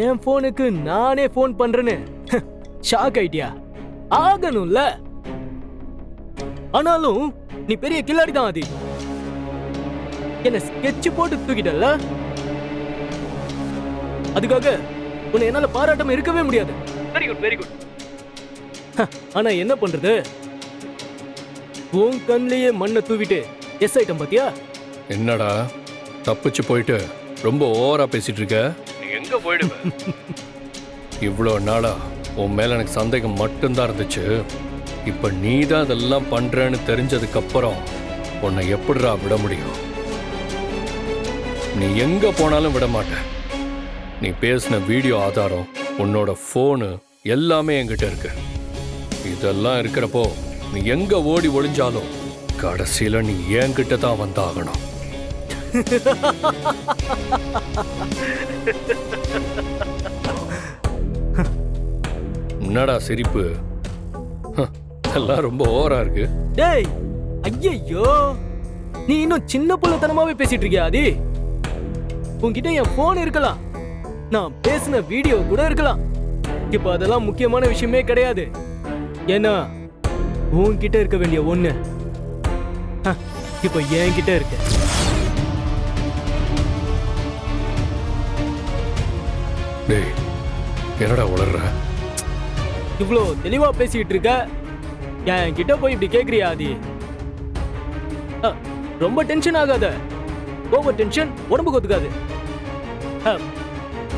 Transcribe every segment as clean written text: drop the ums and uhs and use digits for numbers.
என் போனுக்கு நானே போன் பண்றேன்னு ஷாக் ஆயிட்டியா? ஆகணும்ல. ஆனாலும் நீ பெரிய கில்லாடி தான் ஆதி. என்ன ஸ்கெட்ச் போட்டு தூக்கிட்டல, அதுக்காக உன்னை என்னால பாராட்டாம இருக்கவே முடியாது. Very good very good. ஆனா என்ன பண்றது, உன் கண்ணிலேயே மண்ணை தூவிட்டு எஸ் ஐட்டம் பாத்தியா? என்னடா தப்பிச்சு போயிட்டு ரொம்ப ஓவரா பேசிட்டு இருக்க? நீ எங்க போயிடுவ? இவ்வளோ நாளா உன் மேல எனக்கு சந்தேகம் மட்டும்தான் இருந்துச்சு. இப்ப நீ தான் அதெல்லாம் பண்றேன்னு தெரிஞ்சதுக்கு அப்புறம் உன்னை எப்படிடா விட முடியும்? நீ எங்க போனாலும் விட மாட்டேன். நீ பேசின வீடியோ ஆதாரம், உன்னோட போனு எல்லாமே என்கிட்ட இருக்கு. இதெல்லாம் இருக்கிறப்போ நீ எங்க ஓடி ஒளிஞ்சாலும் கடைசியில நீ என்கிட்ட தான் வந்தாகணும். என்னடா சிரிப்பு? எல்லாம் ரொம்ப ஓவரா இருக்கு. டேய் ஐயோ, நீ இன்னும் சின்ன புள்ளத்தனமாவே பேசிட்டு இருக்கியா ஆதி? உன்கிட்ட என் போன் இருக்கலாம், நான் பேசின வீடியோ கூட இருக்கலாம். இப்ப அதெல்லாம் முக்கியமான விஷயமே கிடையாது. ஏன்னா உன்கிட்ட இருக்க வேண்டிய ஒண்ணு இப்ப என்கிட்ட இருக்கு. டேய் என்னடா உளர்ற? இவ்ளோ தெளிவா பேசிட்டு இருக்க, என்கிட்ட போய் இப்படி கேக்குறியா ஆதி? ரொம்ப டென்ஷன் ஆகாத. ஓவர் டென்ஷன் உடம்புக்கு ஒத்துக்காது.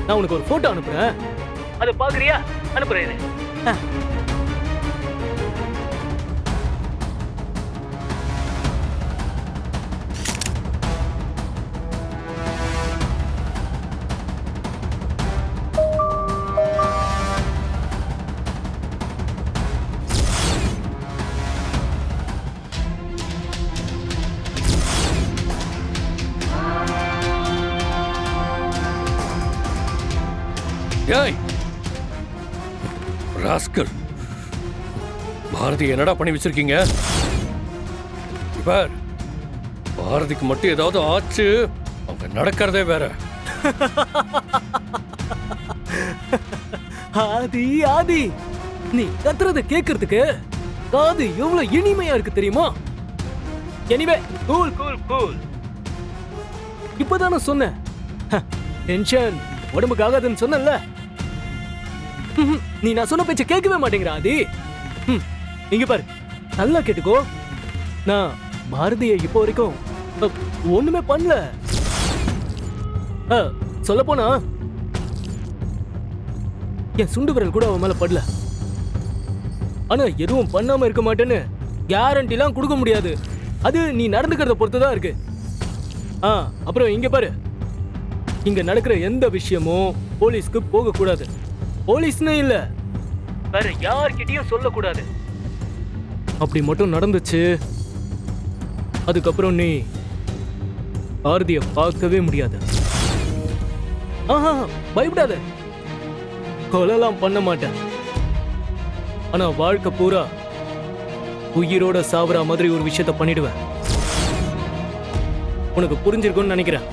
நான் உனக்கு ஒரு போட்டோ அனுப்புறேன், அதை பாக்குறியா? அனுப்புறேன். ஏய் ராஸ்கல், பாரதி என்னடா பண்ணி வச்சிருக்கீங்க? பார், பாரதிக்கு மட்டும் ஏதாவது ஆச்சு அவங்க நடக்கிறதே வேற. ஆதி ஆதி, நீ கத்துறத கேக்குறதுக்கு காது எவ்வளவு இனிமையா இருக்கு தெரியுமா? Anyway cool cool cool. இப்பதானே சொன்னேன் டென்ஷன் உடம்புக்கு ஆகாதுன்னு சொன்னல. நீ நான் சொன்ன பேச்ச கேட்கவே மாட்டேங்கிற ஆதி. இங்க பாரு, நல்லா கேட்டுக்கோ. நான் பாரதிய இப்போ வரைக்கும் ஒண்ணுமே பண்ணல. சொல்ல போனா என் சுண்டு விரல் கூட அவன் மேல படல. ஆனா எதுவும் பண்ணாம இருக்க மாட்டேன்னு கேரண்டி எல்லாம் கொடுக்க முடியாது. அது நீ நடந்துக்கிறத பொறுத்துதான் இருக்கு. அப்புறம் இங்க பாரு, இங்க நடக்கிற எந்த விஷயமும் போலீஸ்க்கு போக கூடாது. போலீஸ்னு இல்ல, வேற யார்கிட்டயும் சொல்லக்கூடாது. அப்படி மட்டும் நடந்துச்சு, அதுக்கப்புறம் நீ பாரதிய பார்க்கவே முடியாது. பயப்படாத, கொலைலாம் பண்ண மாட்டேன். ஆனா வாழ்க்கை பூரா உயிரோட சாவற மாதிரி ஒரு விஷயத்த பண்ணிடுவேன். உனக்கு புரிஞ்சிருக்கும்னு நினைக்கிறேன்.